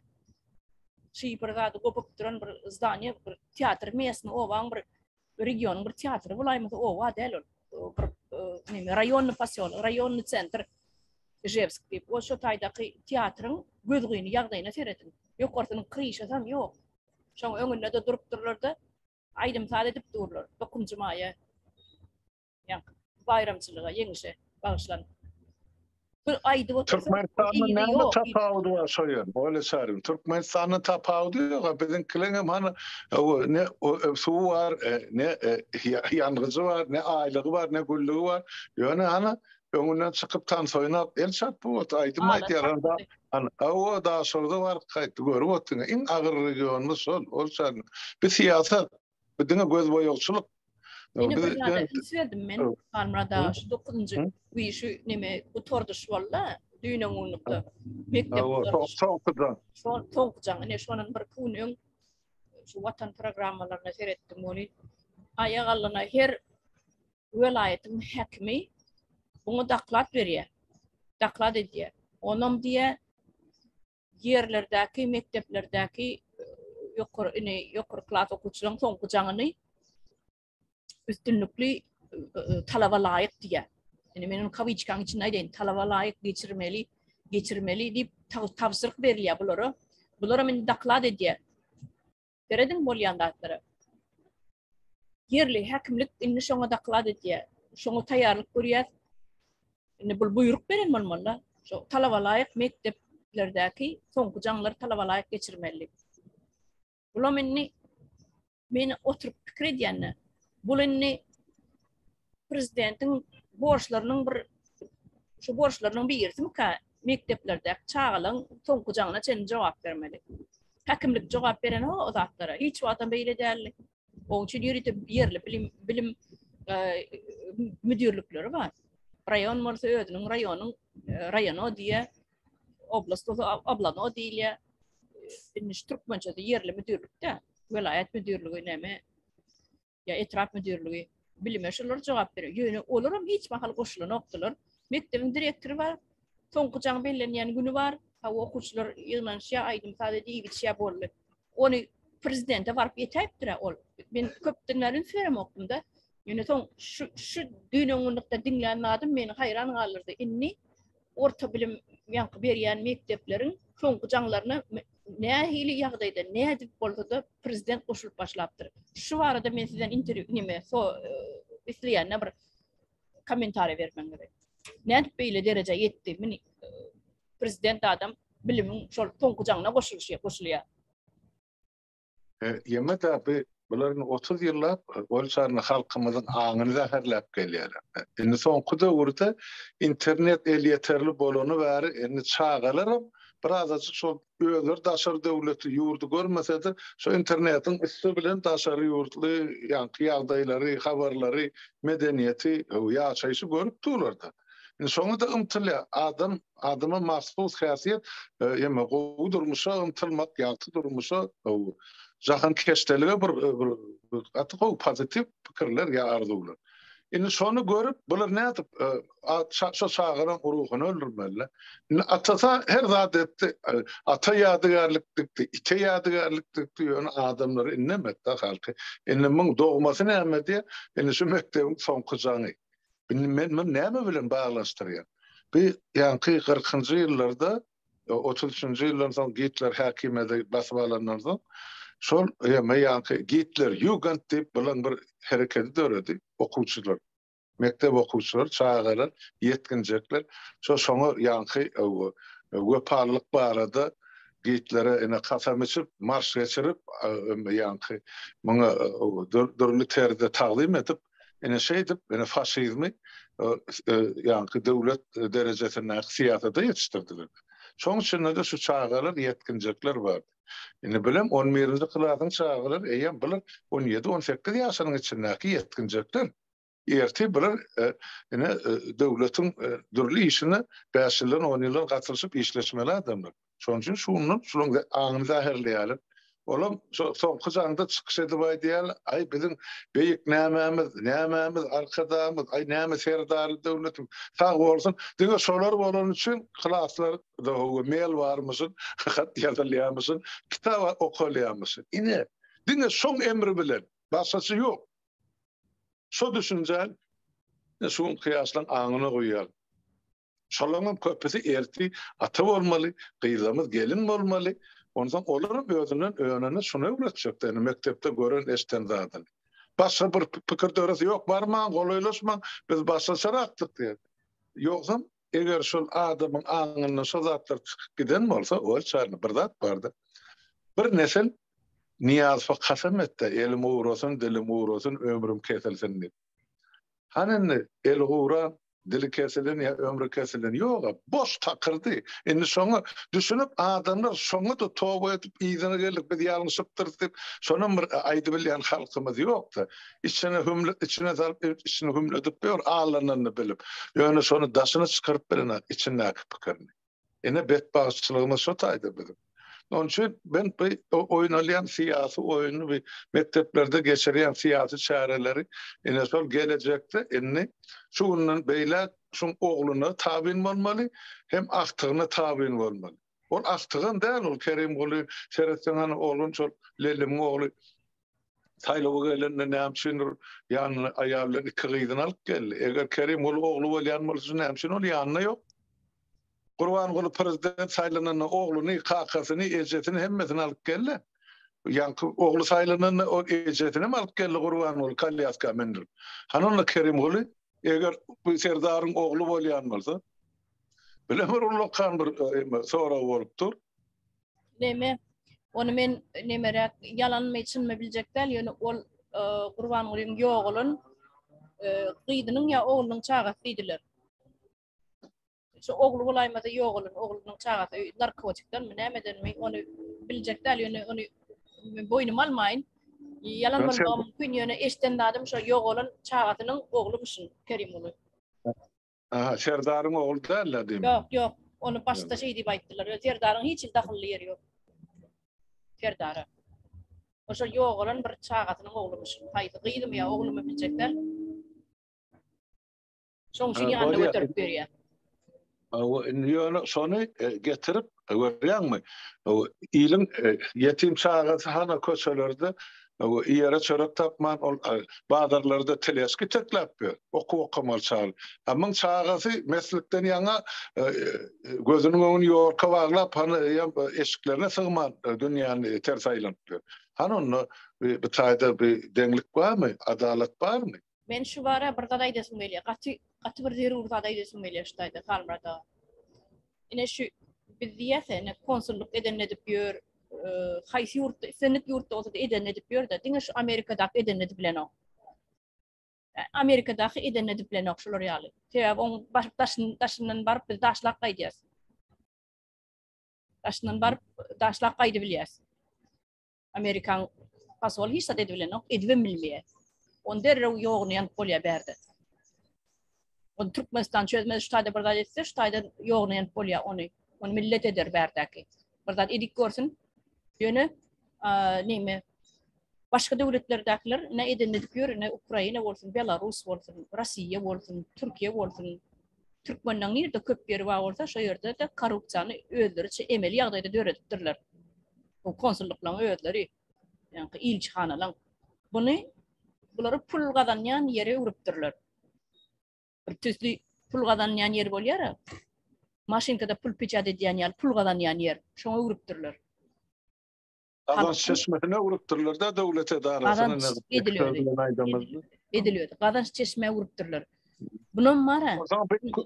Şiýpirgady gopup duran bir zdaniýa, bir teatr mesni owaň bir region bir teatr bulaýmy owa däl ol. Bir rayonny pasyol, rayonny sentr Ijevsk diýip o şu taýdaky teatryň gözgyny ýagdaýyna serediň. Ýokartynyň kryşasam ýok. Şoň öňünde de durup dururlar da aýdym sade edip dururlar. 9-njy maýa. Ýa bayramçılığa yeňişe bagışlan. Bir aýdy otursa Türkmenistan'ın näme tapawdy var şoýan? Öyle särim. Türkmenistan'ın tapawdy ýok. Biziň kileňem hana ne suw var, ne ýangyjy var, ne aýlygy var, ne güllügi var. Ýöne hana öňünden çykyp tans oýnap el çat bu aýdym aýdýaranda hana o da şurda var gaýty görüp otdyň. Iň agyr regiony şol. Ol şan. Bir siýasat, bir diňe göz boýagçylyk. Yine bir ýa-da isverdim men Almyrada 9-njy şu neme bu torduş bolla düýnüň uňlukda mektep toňkujaň ene şonuň bir kunyň şu watan programmalaryna seretdim ony aýagalyna her welaýatyň häkimi bunu daklat berýär. Daklat edýär. Onom diýe yerlerdäki mekteplerdäki ýokary klas okuwçylaryň toňkujagyny üstünlükli talaba laýyk diýär. Yani menin kawyçkaň içinde aýdyn talaba laýyk geçirmeli diýip tapşyryk berilýär bulara. Bulara men daklat edýär. Beredin bolýandatlary. Yerli häkimlik inni şoňa daklat edýär. Şoňa taýýarlyk görýär. Indi bu buyruk beren bolmaly. Şo talaba laýyk mekteplerdäki toňkujaňlar talaba laýyk geçirmeli. Bular meni oturup pikir edýänler. Bu inni prezidentin borçlarynyň birisi mi mekteplerde çağalan toňkujagyna çen jogap bermeli. Häkimlik jogap beren o zatlara hiç wagtdan beýle däl. Oň üçin yerli bilim müdürlükleri var. Rayon bolsa özüniň rayono diýe, oblast oblano diýe. Türkmençede yerli müdürlükde, welaýat müdürlügi näme ya etraf müdürlügi bilime şolar jogap berýär. Ýöne olaram hiç mahal goşulan okdylar. Mektebiň direktory var. Toňkujaň bellenýän güni var. Ha okuwçylar ýygnaşýa aýdym sadece ýigitşä boldy. Ony prezidente barıp ýetipdir ol. Men köpdenlerin ferem okdumda. Ýöne şu düýnüňlükde diňlän adam meni haýran galyrdy. Inni orta bilim ýanky berýän mektepleriň toňkujaňlaryna nähili ýagdaýda nädip bolsa prezident goşulyp başlapdyr. Şu arada men sizden interview isleýän bir kommentary bermem gerek. Nädip beýle derejä ýetdi? Meni prezident adam bilimiň şol toňkujaňyna goşulýar. Ýeme-de bularyň 30 ýyllap bolşarny halkymyzyň aňyny zäherläp gelýär. Indi soňky döwürde internet el ýeterli bolany bäri endi çağalaram birazajyk şol öňler daşary döwleti ýurdu görmesede şu internetiň üstü bilen daşary ýurtly ýanky ýagdaýlary, habarlary, medeniýeti ýaşaýşy görüp durlarda. Indi şoňa da ymtylýar adama mahsus häsiýet ýeme gowy durmuşa ymtylmak ýaty durmuşa jahan keşdelige bir atyk pozitiv pikirler ýardylar. Indi şonu görüp bular nädip şo çağıran ruhuny öldürmeli. Atasa her zat etdi. Ata ýadygarlyk dikdi, ite ýadygarlyk dikdi ýöne adamlar innemetde halky. Indi muň dogmasy näme diýe? Indi şu mektebiň soňkujagy. Men näme bilen baglaşdyrýar? Bir ýanky 40-njy ýyllarda 33-njy ýyllardan Hitler häkimeti basyp alandan soň şol ýanky Hitler Jugend diýip bilen bir hereketi döredi okuwçylar. Mektep okuwçylar, çağalar, yetkinjekler şoňa ýanky weparlyk barada Hitler'e ene kasam içip marş geçirip ýanky muňa dörlü terde tagdim edip ene şeýdip ene faşizmi ýanky döwlet derejesine siýasata ýetişdirdiler. Şoň üçin de şu çağalar yetkinjekler bar. Ine bilem 11-nji klasyň çağalar eýem bilir 17-18 ýaşanyň içindäki yetkinjekler. Erti bilir ine döwletiň dürli işini 5 ýyldan 10 ýyl gatnaşyp işleşmeli adamlar. Şoň üçin şunuň aňyny zäherleýärler. Olam soňky janda çykyş edip aýdýar, ay biziň beýik nämämiz arkadamyz, ay näme serdary döwletim sag bolsun. Diňe şolar bolan üçin klaslar da mail barmysyn, hat ýazylýarmysyn, kitap okulýarmysyn. Ine diňe şoň emri bilen başgasy ýok. Şo düşünjän şoň kıyaslan aňyna goýýar. Şolaryň köpüsi erti ata bolmaly, gyzamyz gelin bolmaly. Ondan olaryň özünden öňüne şunu öwretjekler. Mektepde gören eşten zadyň. başka bir pikir döresi yok barman, golaylaşman, biz başka şaraktık diýdi. Ýoksa eger şol adamyň aňyna şol zatlar çykyp giden bolsa, ol çarny bir zat bardy. Bir nesil Niyazfa kasam etdi, elim uğrasan, dilim uğrasan, ömrüm kesilsin diye. Hanını el uğran, dili kesilin ya ömrü kesilin. Yok, boş takırdı. Şimdi sonra düşünüp adamlar sonra da tövbe edip iyizine gelip bir yanlışıktır deyip sonra bir aydı bilen halkımız yoktu. İçine hümledip bir ağlarlarını bilip. Yani sonra daşını çıkarıp birine içine akıp bakırını. Yine bedbahtçılığımız şotaydı bizim. Onun için ben oynayan siyasi oyunu bir mekteplerde geçiriyen siyasi çareleri en son gelecekte şunun beyle şun oğluna tabin olmalı hem aktığına tabin olmalı. O aktığın değil ol Kerim oğlu Şeretsen'in oğlun çok Lelim oğlu Taylovu gelene ne yapsın yani ayarları kırıydın alıp geldi. Eğer Kerim oğlu olyanmalısı ne yapsın ol yanına yok. Kurban Gulu prezident saylanan oğlunu, kakasını, ejetini hemmesini alıp geldi. Yani oğlu saylanan o ejetini mi alıp geldi Kurban Gulu, Kalyaska mendir. Hanonla Kerim Gulu, eğer bu Serdar'ın oğlu bolyanmalsa, bilemir ulokan bir sonra olupdur. Neme, onu men nemerek yalanma için mi bilecekler, yani ol Kurban Gulu'nun yoğulun, kıydının ya oğlunun çağı kıydılar. Şu oğlu olaymada yok olun, oğlunun çağatı narkotikten mi nemeden mi onu bilecekler yani onu boynum almayın. Yalan bana mümkün yani eşten dadım şu yok olun çağatının oğlumuşsun Kerim oğlu. Aha, Serdar'ın oğlu derler değil mi? Yok, onu başta şey diye bayttılar. Serdar'ın hiç dahilli yeri yok. Serdar'a. O şu yok olun bir çağatının oğlumuşsun. Haydi kıydım ya oğlumu bilecekler. Son şeyi anne götürüp veriyor. Sonu getirip görüyor musun? İlin yetim çağası hana köşelerde iyere çörek tapman bazılarda teleski teklapıyor. Okumalı çağır. Ama çağası meslekten yana gözünün önünü yorka varlap eşiklerine sığman dünyanın ters aylanıyor. Onu bir tayda bir denglik var mı? Adalet var mı? Men şu bara bir taday desim geliyor. Katı bir zeri taday desim geliyor ştayda kalmada. Yine şu bizdiyse ne konsulluk eden edip diyor, haysi yurt, senet yurtta olsa da eden edip diyor da, dinle şu Amerika'daki eden edip bilen o. Amerika'daki eden edip bilen o şular yali. Teyab on taşından barıp biz daşlak kaydıyız. Taşından barıp daşlak kaydı biliyaz. Amerikan pasol hiç de bilen o, edivim bilmeye. On derrev yoğunu yan polya berdi. On Türkmenistan çözmez ştayda bardad etse, ştayda yoğunu yan polya onu millet eder berdaki. Bardad edik görsün, yönü neyme, başka devletlerdekiler ne edenledik diyor, ne Ukrayna olsun, Belarus olsun, Rusya olsun, Türkiye olsun, Türkmen'den nerede köp yeri var olsa, şu yerde de korrupsiyanı öldürücü emeli yağdayda döredipdirler. O konsullukla öldürü, yani ilçihanalan. Bunları pul kazanyan yere urupdurlar. Bir tüslü pul kazanyan yer bolýar. Maşinkada pul piçat edýän ýer, pul kazanyan yer. Şoňa urupdurlar. Kazanç çeşmesine urupdurlar da devlet edarasına ediliyor. Kazanç çeşmeye urupdurlar. Bunun mara.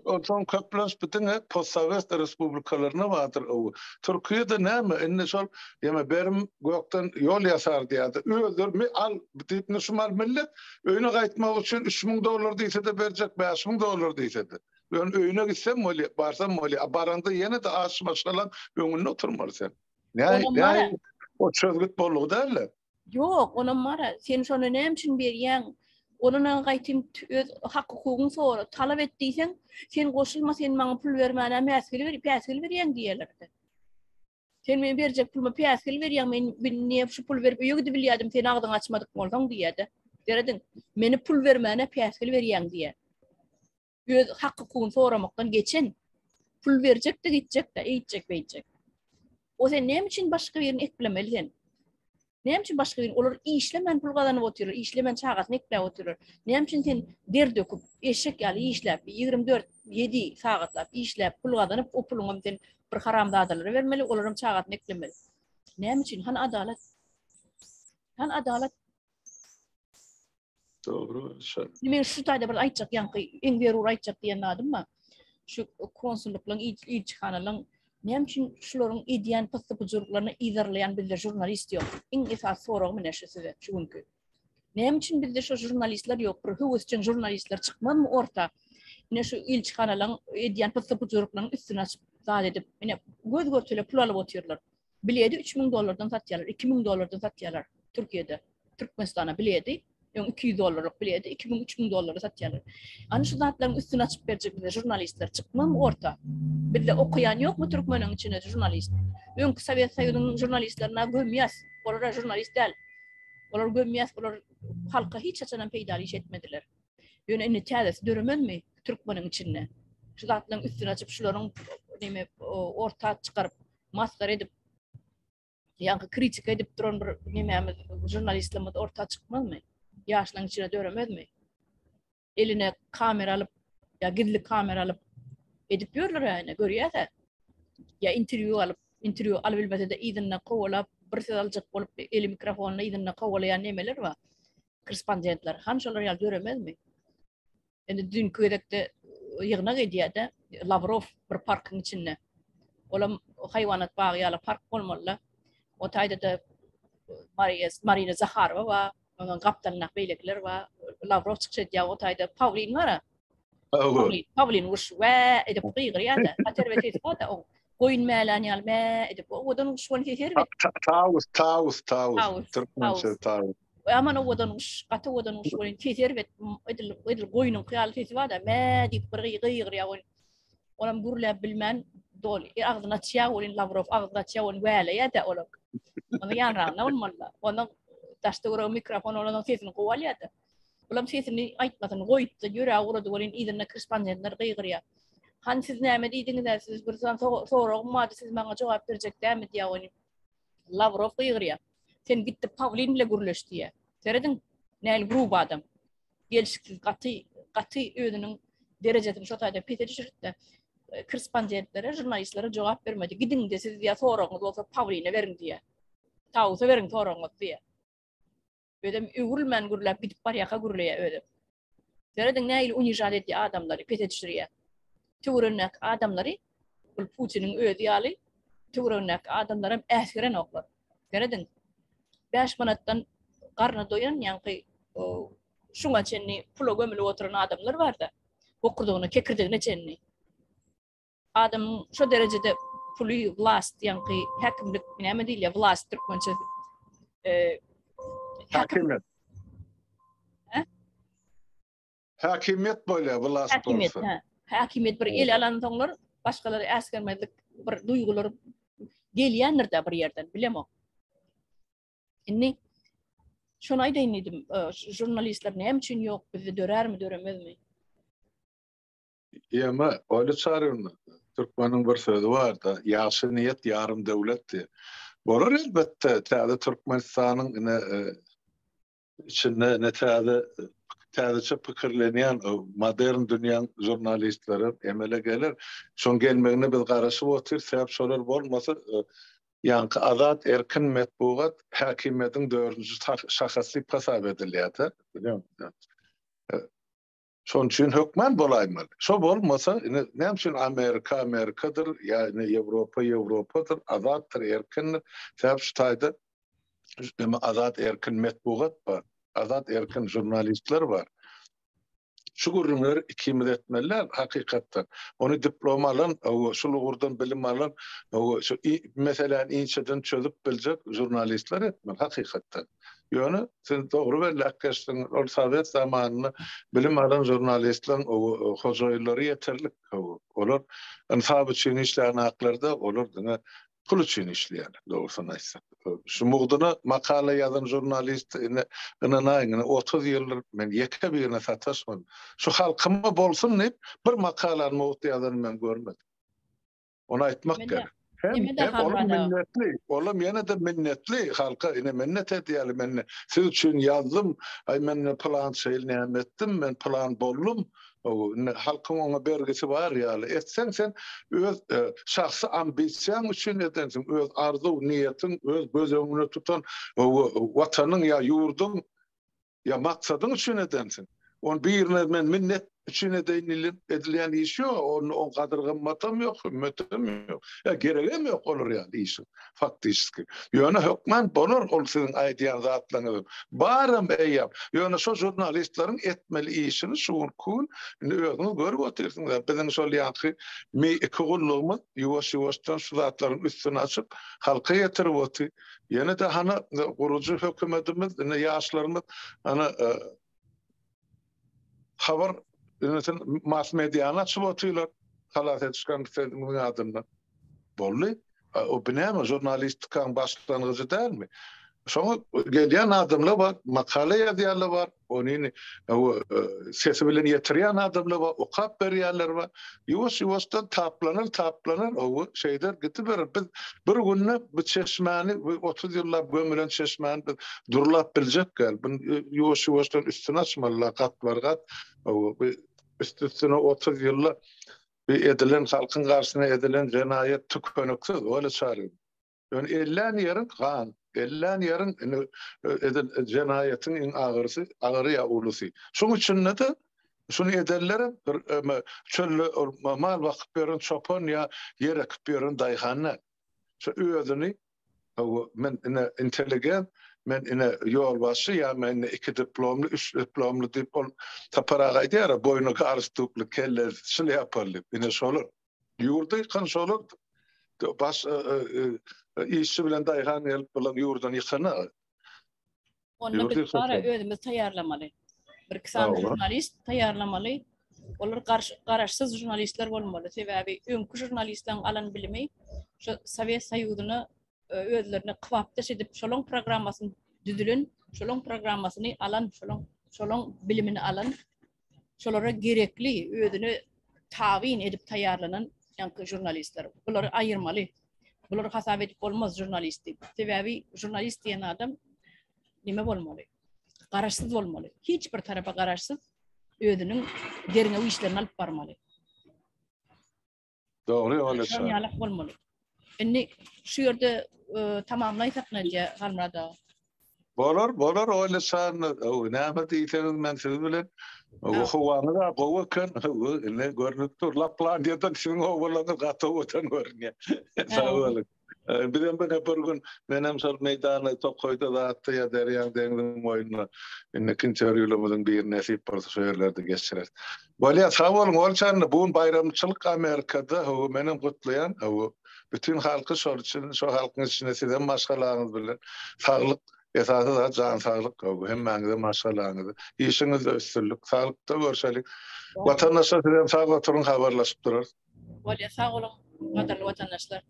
O zaman köplös bütün postsovet respublikalarına vardır o. Türkiye'de näme enne şol ýa berim gökden yol ýasar diýdi. Öldürmi al diýip nüşmal millet öýüne gaýtmak üçin $3000 diýse de berjek, $5000 diýse de. Ben öýüne gitsem moli, barsam moli, baranda ýene de aşmaşalan öňünde oturmaly sen. Näme o çözgüt bollugy derler. Yok, onun mara. Sen şonu näme üçin berýän? Onunla gaýtym öz hak hukugyň sonra talap etdiýsen, sen goşulma, sen maňa pul bermäne, mäskil berýän diýerler. Sen men berjek pulma mäskil berýän, men niýe şu pul berip ýögdi bilýärdim, sen agdyň açmadyk bolsaň diýerdi. Deredin, meni pul bermäne mäskil berýän diýer. Öz hak hukugyny soramakdan geçen, pul berjek de gitjek de, eýtjek. O sen näme üçin başga birini eklemelisin? Näme üçin başga bir olar işlemen pul gazanyp oturýar, işlemen çağasyny ekläp oturýar. Näme üçin sen der döküp eşek ýaly işläp 24-7 sagatlap işläp pul gazanyp o puluňa sen bir haramdadalary bermeli, olaryň çağasyny eklemeli. Näme üçin? Han adalet. Doğru. Men şu taýda bir aýtjak ýanky iň berur aýtjak diýen adamma. Şu konsulluklyň ilçihanalyň näme üçin şularyň ideýan pysdypjyklaryny izarlayan bizde jurnalist ýok. Iň esas sorag mene şu size şu günkü. Näme üçin bizde şu jurnalistler ýok? Bir howsçyn jurnalistler çykmamy orta. Mene şu ilçihanalyň ideýan pysdypjyklaryny üstüne açyp zat edip mene göz görtüle pul alyp otyrlar. Biledi $3000 satýarlar, $2000 satýarlar Türkiýede. Türkmenistana biledi. $200 biledi, $2000-$3000 satýarlar. Ana şu zatlaryň üstüne açyp berjek bizde jurnalistler çykmamy orta. Bizde okuyan ýokmu türkmeniň içinde jurnalist? Öňkü Sowet Soýuzynyň jurnalistlerine gömýäs. Olar jurnalist däl. Olar gömýäs, olar halka hiç açanan peýdaliş etmediler. Ýöne indi täzesi döremezmi türkmeniň içinde? Şu zatlaryň üstüne açyp şularyň näme orta çykaryp maskara edip ýa-da kritika edip duran bir näme jurnalistlerimiz orta çykmazmy? Yaşlaryň içine döremezmi? Eline kamera alıp ya gizli kamera alıp edip ýörler ýa-ni görýär. Ya interview alyp bilmese de izinle gowlap bir söz aljak bolup eli mikrofonyny izinle gowlayan nemeler bar. Korrespondentler hanşalar ýa döremezmi? Endi dünkü gedekde ýygyna gidýärde Lavrov bir parkyň içinde. Olam haýwanat bagy ýa park bolmaly. O taýda da Marina Zakharova we onun kaptanına beylekler var. Lavrov çıkışdı ya o taýda Pavlin var. Pavlin uş we edip gygyr ýa-da. Hater ve tesbata o goýun mälan ýalma edip odan uşwan keser we Tawus. Türkmençe tawus. Aman odan uş, gaty odan uşwan keser we edil goýunyň kıyaly tesbata mä dip gygyr ýa. Olam gurlap bilmän dol. Agdyna çya bolin Lavrov agdyna çya bolin wele ýa-da olam. Onu ýanragna bolmaly. Onu taşta gura mikrofon olan sesini gowalyady. Ulam sesini aýtmasyn goýupdy, ýöre urady bolin izinle korrespondentler gyýgyrýar. Han siz näme diýdiňiz? Siz bir zan soragmady, siz maňa jogap berjekdämi diýýär. Lavrov gyýgyrýar. Sen gitdi Pavlin bilen gürleşdi. Seredin näil grup adam. Gelişiksiz gaty özüniň derejesini şo taýda peterişirdi. Korrespondentlere, jurnalistlere jogap bermedi. Gidin de siz ýa soragyňyz bolsa Pavline berin diýär. Tawusa berin soragyňyz diýär. Ödem ügürlmen gürläp gidip barýaka gürleýär ödem. Seredin näil unijat etdi adamlary petetişirýär. Töwrenek adamlary bu Putiniň özi ýaly töwrenek adamlarym äskiren oklar. Seredin 5 manatdan garna doýan ýanky şuňa çenni pula gömülip oturan adamlar barda. Okurdygyny, kekirdigine çenni. Adam şu derejede pulu vlast ýanky häkimlik näme diýilýär vlast türkmençe Hakimiyet. Hakimiyet böyle vlast bolsa. Hakimiyet bir el alan soňlar başgalary äsgermezlik bir duýgular gelýändir-de bir ýerden bilemok. Inni şonu aýdaýyn edim, jurnalistler näme üçin ýok, bizi dörärmi, döremezmi? Ýa-ma öyle çarýarny. Türkmeniň bir sözi bar da, ýaşy niýet ýarym döwletdi. Bolar elbetde, täze Türkmenistanyň içinde täze pikirlenýän modern dünýäň jurnalistleri emele gelir. Şoň gelmegine biz garaşyp otyr, sebäp şolar bolmasa ýanky azat erkin metbuat hakimiyetiň 4-nji şahsy hasap edilýär. Bilýärmi? Şoň üçin hökmen bolaýmaly. Şo bolmasa näme üçin Amerikadyr, ýa-ni Ýewropadyr, azatdyr, erkindir. Sebäp şu taýda azat erkin metbuat bar, azat erkin jurnalistler bar. Şu gurrunlar ikimiz etmeliler hakykatda. Onu diploma alan, şu lugurdan bilim alan, şu meselen inçeden çözüp biljek jurnalistler etmeli hakykatda. Ýöne sen dogry belläkkäşdiň, ol Sowet zamanyny bilim alan jurnalistler hojaýlary ýeterlik. Olar insap üçin işleýän haklarda olar diňe pul üçin işleýär, dogrusyny aýtsak. Şu mugdyna makala ýazan jurnalist ynanaýyň 30 ýyllar men ýeke birine sataşmam. Şu halkyma bolsun diýip bir makalany mugdy ýazan men görmedim. Onu aýtmak gerek. Olam ýene de minnetli halka, ine minnet edýäli men siz üçin ýazdym, ay men plan şeýle näme etdim, men plan boldum. Halkyň ona bergisi bar ýaly. Etsen sen öz şahsy ambisiýaň üçin edensiň, öz arzu, niýetiň, öz göz öňüne tutan watanyň ýa ýurdun Ya maksadın üçün edensin. On birine men minnet üçün edilen iş yok. On kadırgınmatam yok, hümmetim yok. Ya gereğim yok olur yani işin. Faktiski. Yöne hükmen bonur ol sizin aydiyan zatlanır. Barım eyyam. Yöne so jurnalistlerin etmeli işini şuun kun öğünü görüp otursunlar. Bizim şol yankı mi ikigulluğumu yuvaş-yuvaştan şu zatların üstüne açıp halka yetirip otu. Yine de hana kurucu hükümetimiz, yaşlarımız hana haber mass medyana çıvotuylar. Halat etişkan bir adından. Bolli. O binema jurnalistikan başlangıcı değil mi? Sonra gelen adamlar var, makale yazanlar var, onun sesi bilen yetiriyen adamlar var, o kap veriyenler var. Yavaş-yavaştan taplanır, o şeyler getirir. Biz bir günde bu çeşmeni, 30 yıllar gömülen çeşmeni durulap bilecek gel. Yavaş-yavaştan üstüne açmalılar, kat var kat. Üstüne 30 yıllar edilen, halkın karşısına edilen cenayet tükönüksüz, öyle çağırıyor. Yani 50 yarın kan. 50 yarın cenayetin en ağırı ya ulusu. Şunun için ne de şunu ederler çöllü mal vakıp verin çopan ya yere kıpıyorum dayhanne. Şu ödünü men intelligent men yol başı ya men 2 diplomlu 3 diplomlu diplom taparağa diyor boynu karıştıklı kelle şöyle yaparlar. Yine şolur. Yurdu kan şolur. Bas işçi bilen dayhan gelip bulan yurdan yıkana. Onu bir para ödümüz tayarlamalı. Bir kısan jurnalist tayarlamalı. Olur karaşsız jurnalistler olmalı. Sebebi önkü jurnalistlerin alan bilimi şu Sovet Soyuzu'nu ödlerine kıvaptaş edip şolong programmasını düzülün, şolong programmasını alan, şolong bilimini alan, şolara gerekli ödünü tavin edip tayarlanan yankı jurnalistler. Bunları ayırmalı. Bunları hasap edip olmaz jurnalistik. Sebebi jurnalist diyen adam nime olmalı? Karaşsız olmalı. Hiçbir tarafa karaşsız ödünün derine o işlerini alıp barmalı. Doğru öyle şey. Yalak olmalı. Eni şu yerde tamamlaysak nece halmada? Bolar öyle san näme diýseniz men siz bilen howanyga gowakan ne görnüp dur laplan diýen şuň howalany gata otan görnýär. Sağ olun. Bilen bir gün menem sal meydana tokoyda da atdy ya derýan deňiň moýuna enne kinçerýülemizin bir näsip bolsa şeýerlerde geçirer. Bolýa sağ olun olçan bu bayramçylyk Amerikada o menem gutlayan o bütün halky şol üçin şo halkyň içinde sizden maşgalaryňyz bilen saglyk esasy da can sağlyk hem mäňde maşgalaryňyz işiňizde üstünlük sağlykda görşelik watandaşlar sizden sağ oturun habarlaşyp durar. Bolýa sağ olun watandaşlar.